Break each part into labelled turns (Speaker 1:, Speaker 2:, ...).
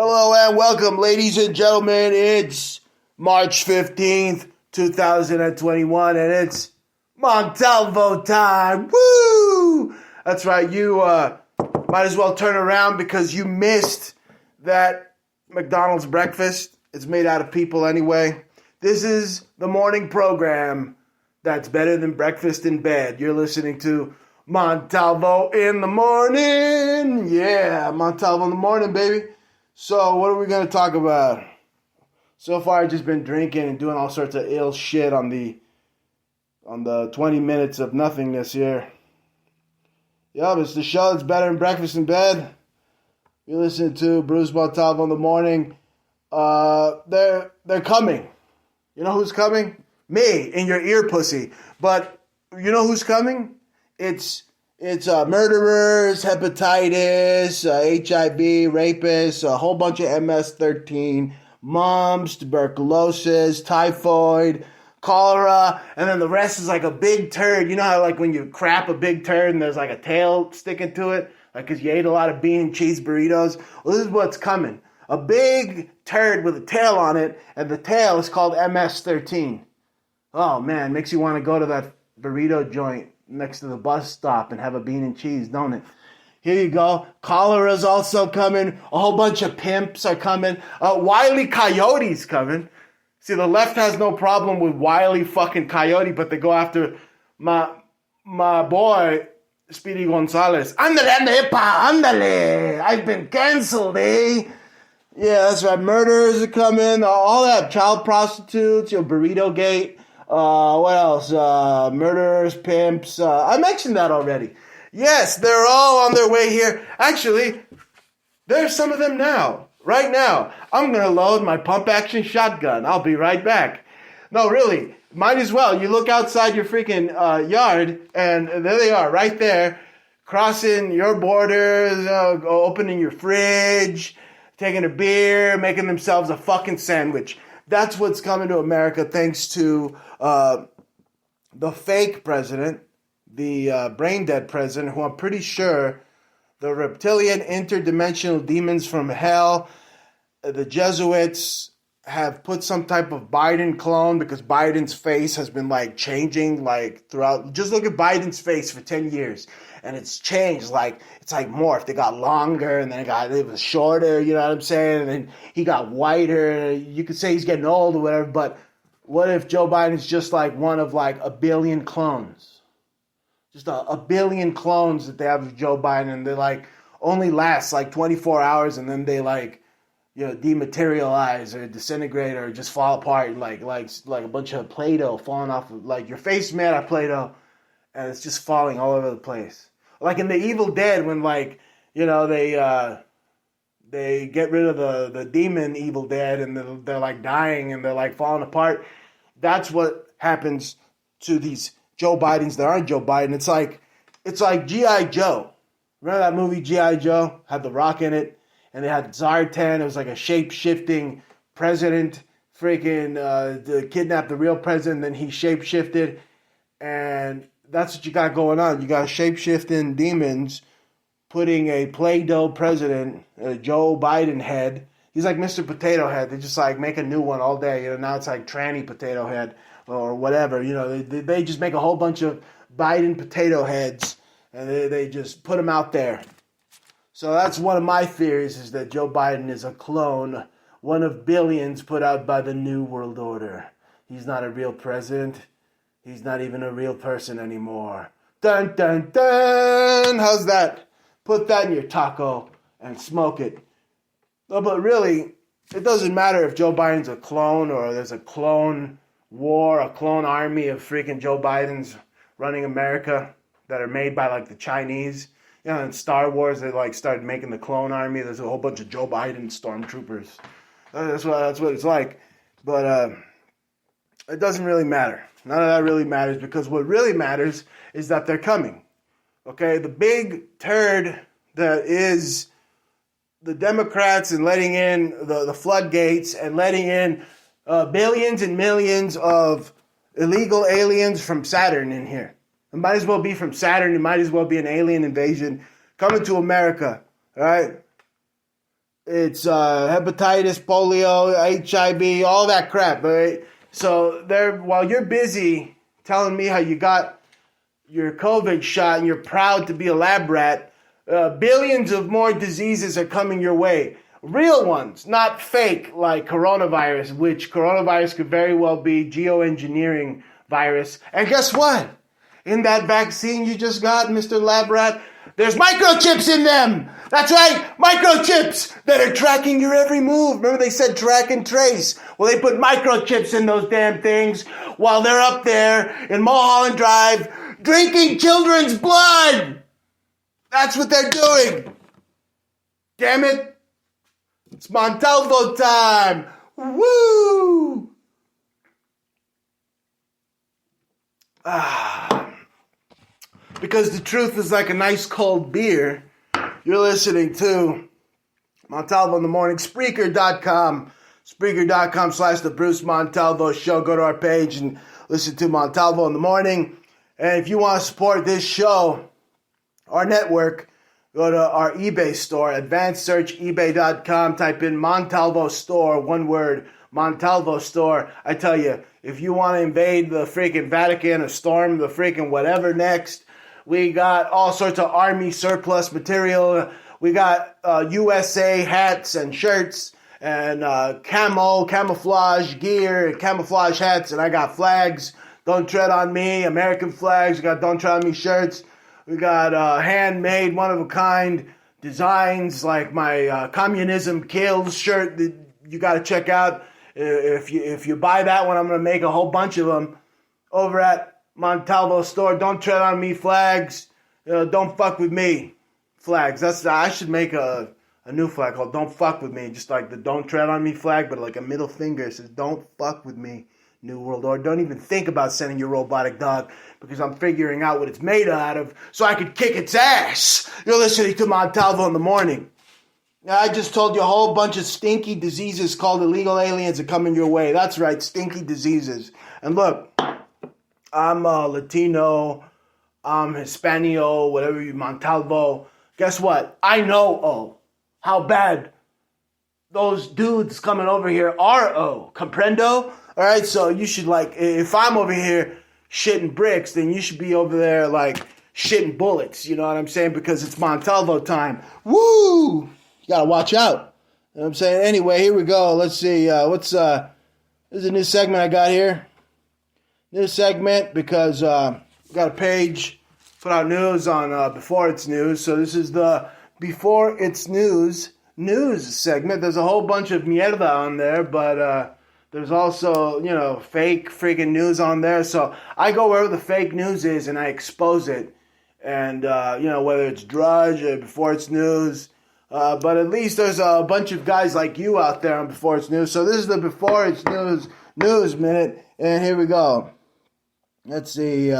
Speaker 1: Hello and welcome, ladies and gentlemen. It's March 15th, 2021, and it's Montalvo time. Woo! That's right, you might as well turn around because you missed that McDonald's breakfast. It's made out of people anyway. This is the morning program that's better than breakfast in bed. You're listening to Montalvo in the morning. Yeah, Montalvo in the morning, baby. So, what are we going to talk about? So far, I've just been drinking and doing all sorts of ill shit on the 20 minutes of nothingness here. Yup, it's the show that's better than breakfast in bed. You're listening to Bruce Montalvo in the morning. They're coming. You know who's coming? Me, in your ear pussy. But you know who's coming? It's murderers, hepatitis, HIV, rapists, a whole bunch of MS-13, mumps, tuberculosis, typhoid, cholera, and then the rest is like a big turd. You know how like when you crap a big turd and there's like a tail sticking to it? Like because you ate a lot of bean and cheese burritos? Well, this is what's coming. A big turd with a tail on it, and the tail is called MS-13. Oh man, makes you want to go to that burrito joint next to the bus stop and have a bean and cheese, don't it? Here you go. Cholera's also coming. A whole bunch of pimps are coming. Wile E. Coyote's coming. See, the left has no problem with Wile E. fucking Coyote, but they go after my boy, Speedy Gonzalez. Andale, andale. I've been canceled, eh? Yeah, that's right. Murderers are coming. All that. Child prostitutes, Burrito Gate. What else? Murderers, pimps. I mentioned that already. Yes, they're all on their way here. Actually, there's some of them now. Right now. I'm going to load my pump-action shotgun. I'll be right back. No, really. Might as well. You look outside your freaking yard, and there they are, right there, crossing your borders, opening your fridge, taking a beer, making themselves a fucking sandwich. That's what's coming to America thanks to the fake president, the brain-dead president, who I'm pretty sure the reptilian interdimensional demons from hell, the Jesuits, have put some type of Biden clone because Biden's face has been like changing like throughout. Just look at Biden's face for 10 years and it's changed. Like it's like morphed. It got longer and then it was shorter, you know what I'm saying? And then he got whiter. You could say he's getting old or whatever, but what if Joe Biden's just like one of like a billion clones? Just a billion clones that they have of Joe Biden and they like only last like 24 hours and then they like, dematerialize or disintegrate or just fall apart like a bunch of Play-Doh falling off of, like your face made out of Play-Doh and it's just falling all over the place. Like in The Evil Dead when they get rid of the demon Evil Dead and they're like dying and they're like falling apart. That's what happens to these Joe Bidens that aren't Joe Biden. It's like G.I. Joe. Remember that movie G.I. Joe? Had The Rock in it. And they had Zartan. It was like a shape-shifting president. Freaking kidnapped the real president. Then he shape-shifted. And that's what you got going on. You got shape-shifting demons putting a Play-Doh president, a Joe Biden head. He's like Mr. Potato Head. They just like make a new one all day. Now it's like Tranny Potato Head or whatever. They just make a whole bunch of Biden potato heads. And they just put them out there. So that's one of my theories is that Joe Biden is a clone, one of billions put out by the New World Order. He's not a real president. He's not even a real person anymore. Dun, dun, dun! How's that? Put that in your taco and smoke it. No, but really, it doesn't matter if Joe Biden's a clone or there's a clone war, a clone army of freaking Joe Bidens running America that are made by like the Chinese. In Star Wars, they like started making the clone army. There's a whole bunch of Joe Biden stormtroopers. That's what it's like. But it doesn't really matter. None of that really matters because what really matters is that they're coming. Okay, the big turd that is the Democrats and letting in the floodgates and letting in billions and millions of illegal aliens from Saturn in here. It might as well be from Saturn. It might as well be an alien invasion coming to America, all right? It's hepatitis, polio, HIV, all that crap. Right? So while you're busy telling me how you got your COVID shot and you're proud to be a lab rat, billions of more diseases are coming your way. Real ones, not fake like coronavirus, which coronavirus could very well be geoengineering virus. And guess what? In that vaccine you just got, Mr. Lab Rat, there's microchips in them. That's right, microchips that are tracking your every move. Remember they said track and trace? Well, they put microchips in those damn things while they're up there in Mulholland Drive drinking children's blood. That's what they're doing. Damn it. It's Montalvo time. Woo! Because the truth is like a nice cold beer. You're listening to Montalvo in the Morning. Spreaker.com. Spreaker.com/The Bruce Montalvo Show. Go to our page and listen to Montalvo in the Morning. And if you want to support this show, our network, go to our eBay store, advanced search ebay.com, type in Montalvo store, one word, Montalvo store. I tell you, if you want to invade the freaking Vatican or storm the freaking whatever next, we got all sorts of army surplus material. We got USA hats and shirts and camouflage gear, camouflage hats, and I got flags. Don't tread on me, American flags. We got Don't Tread on Me shirts. We got handmade, one-of-a-kind designs like my Communism Kills shirt that you got to check out. If you buy that one, I'm going to make a whole bunch of them over at Montalvo store. Don't tread on me flags. Don't fuck with me flags. I should make a new flag called Don't Fuck With Me. Just like the Don't Tread on Me flag, but like a middle finger. It says Don't Fuck With Me. New World Order. Don't even think about sending your robotic dog because I'm figuring out what it's made out of so I could kick its ass. You're listening to Montalvo in the Morning. Now, I just told you a whole bunch of stinky diseases called illegal aliens are coming your way. That's right, stinky diseases. And look, I'm Latino, I'm Hispanio, whatever you, Montalvo. Guess what? I know how bad those dudes coming over here are. Comprendo? All right, so you should, like, if I'm over here shitting bricks, then you should be over there, like, shitting bullets. You know what I'm saying? Because it's Montalvo time. Woo! You got to watch out. You know what I'm saying? Anyway, here we go. Let's see. This is a new segment I got here. New segment because we got a page, put out news on Before It's News. So this is the Before It's News segment. There's a whole bunch of mierda on there, but there's also, fake freaking news on there. So I go wherever the fake news is and I expose it. And, whether it's Drudge or Before It's News. But at least there's a bunch of guys like you out there on Before It's News. So this is the Before It's News minute. And here we go. Let's see.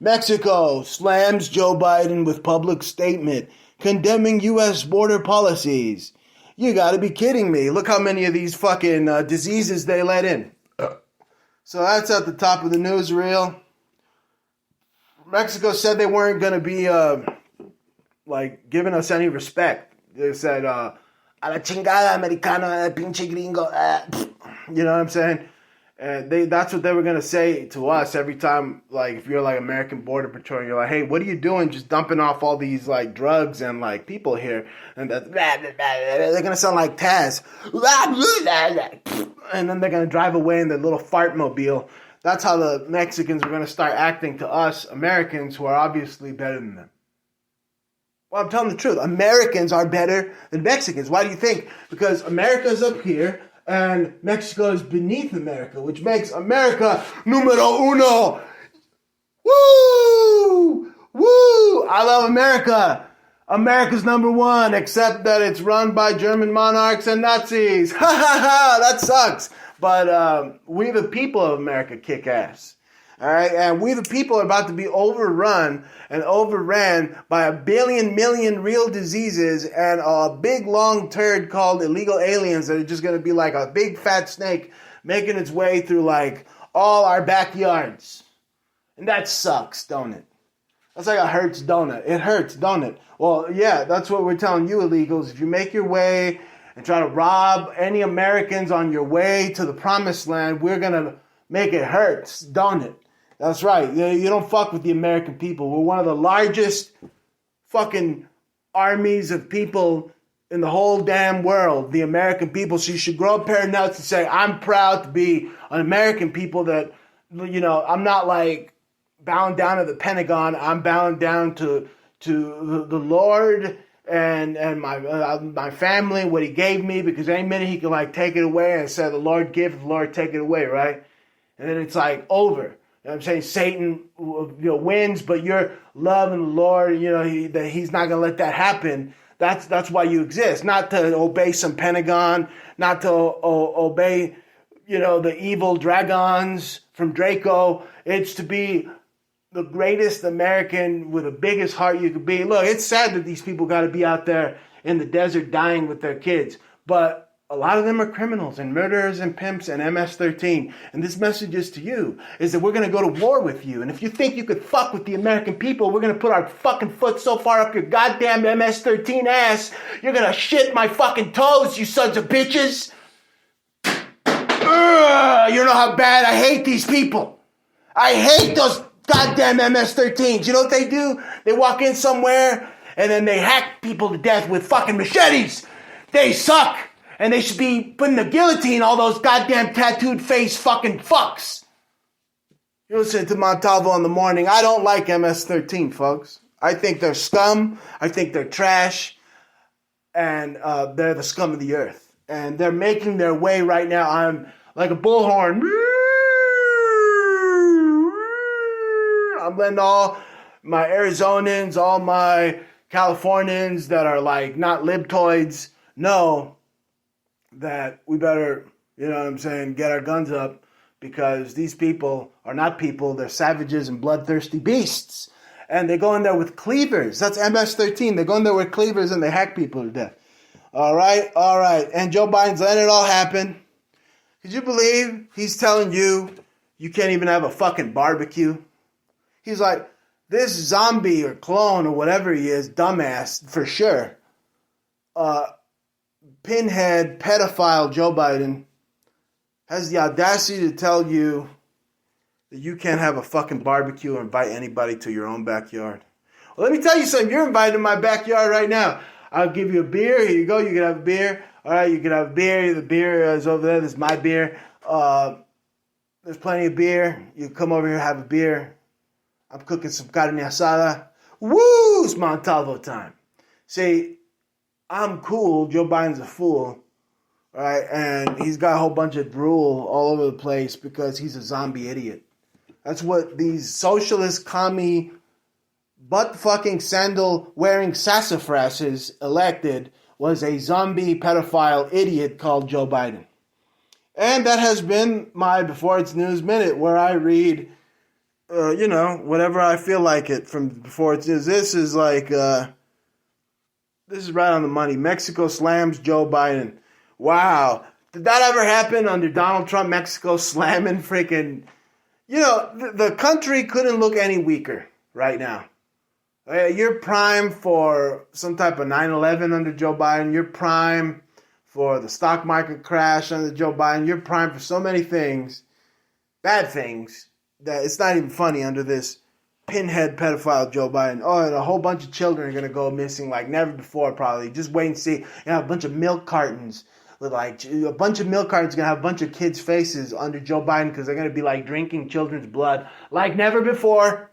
Speaker 1: Mexico slams Joe Biden with public statement condemning U.S. border policies. You gotta be kidding me. Look how many of these fucking diseases they let in. So that's at the top of the newsreel. Mexico said they weren't gonna be, giving us any respect. They said, a la chingada americana, pinche gringo. You know what I'm saying? And that's what they were going to say to us every time, like, if you're, like, American Border Patrol, you're like, hey, what are you doing just dumping off all these, like, drugs and, like, people here? And they're going to sound like Taz. And then they're going to drive away in their little fart mobile. That's how the Mexicans are going to start acting to us Americans who are obviously better than them. Well, I'm telling the truth. Americans are better than Mexicans. Why do you think? Because America's up here. And Mexico is beneath America, which makes America numero uno. Woo! Woo! I love America. America's number one, except that it's run by German monarchs and Nazis. Ha ha ha! That sucks. But we the people of America kick ass. All right, and we the people are about to be overrun and overran by a million real diseases and a big long turd called illegal aliens that are just going to be like a big fat snake making its way through like all our backyards. And that sucks, don't it? That's like it hurts, don't it? It hurts, don't it? Well, yeah, that's what we're telling you illegals. If you make your way and try to rob any Americans on your way to the promised land, we're going to make it hurt, don't it? That's right. You don't fuck with the American people. We're one of the largest fucking armies of people in the whole damn world, the American people. So you should grow a pair of nuts and say, I'm proud to be an American people that, I'm not like bowing down to the Pentagon. I'm bowing down to the Lord and my family, what he gave me, because any minute he could like take it away and say, the Lord give, the Lord take it away, right? And then it's like over. You know what I'm saying? Satan wins, but you're loving the Lord, that he's not going to let that happen. That's why you exist, not to obey some Pentagon, not to obey, the evil dragons from Draco. It's to be the greatest American with the biggest heart you could be. Look, it's sad that these people got to be out there in the desert dying with their kids, but a lot of them are criminals and murderers and pimps and MS-13. And this message is to you, is that we're going to go to war with you. And if you think you could fuck with the American people, we're going to put our fucking foot so far up your goddamn MS-13 ass, you're going to shit my fucking toes, you sons of bitches. You know how bad I hate these people. I hate those goddamn MS-13s. You know what they do? They walk in somewhere and then they hack people to death with fucking machetes. They suck. And they should be putting the guillotine all those goddamn tattooed face fucking fucks. You listen to Montalvo in the morning. I don't like MS-13, folks. I think they're scum. I think they're trash. And they're the scum of the earth. And they're making their way right now. I'm like a bullhorn. I'm letting all my Arizonans, all my Californians that are like not libtoids know that we better, get our guns up, because these people are not people. They're savages and bloodthirsty beasts. And they go in there with cleavers. That's MS-13. They go in there with cleavers and they hack people to death. All right. And Joe Biden's letting it all happen. Could you believe he's telling you can't even have a fucking barbecue? He's like, this zombie or clone or whatever he is, dumbass, for sure. Pinhead pedophile Joe Biden has the audacity to tell you that you can't have a fucking barbecue or invite anybody to your own backyard. Well, let me tell you something. You're invited to my backyard right now. I'll give you a beer. Here you go. You can have a beer. All right, you can have a beer. The beer is over there. This is my beer. There's plenty of beer. You come over here, have a beer. I'm cooking some carne asada. Woo! It's Montalvo time. See, I'm cool. Joe Biden's a fool. Right? And he's got a whole bunch of drool all over the place because he's a zombie idiot. That's what these socialist, commie, butt-fucking sandal-wearing sassafrasses elected, was a zombie pedophile idiot called Joe Biden. And that has been my Before It's News Minute, where I read, whatever I feel like it from Before It's News. This is like, this is right on the money. Mexico slams Joe Biden. Wow. Did that ever happen under Donald Trump? Mexico slamming freaking... the country couldn't look any weaker right now. You're prime for some type of 9/11 under Joe Biden. You're prime for the stock market crash under Joe Biden. You're prime for so many things, bad things, that it's not even funny under this pinhead pedophile Joe Biden. Oh, and a whole bunch of children are going to go missing like never before probably. Just wait and see. A bunch of milk cartons. A bunch of milk cartons are going to have a bunch of kids' faces under Joe Biden because they're going to be like drinking children's blood like never before.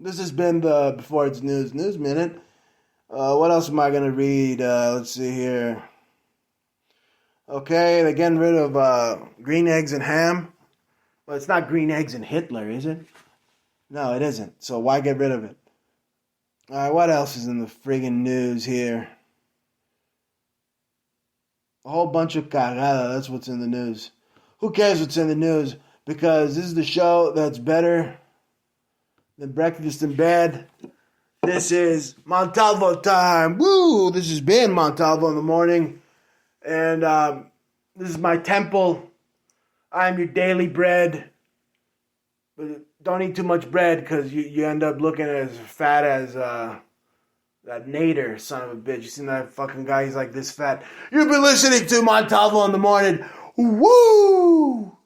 Speaker 1: This has been the Before It's News Minute. What else am I going to read? Let's see here. Okay, they're getting rid of green eggs and ham. Well, it's not green eggs and Hitler, is it? No, it isn't. So why get rid of it? All right, what else is in the friggin' news here? A whole bunch of cagada. That's what's in the news. Who cares what's in the news? Because this is the show that's better than breakfast in bed. This is Montalvo time. Woo! This has been Montalvo in the morning. And this is my temple. I'm your daily bread. But don't eat too much bread because you end up looking as fat as that Nader, son of a bitch. You seen that fucking guy? He's like this fat. You've been listening to Montalvo in the morning. Woo!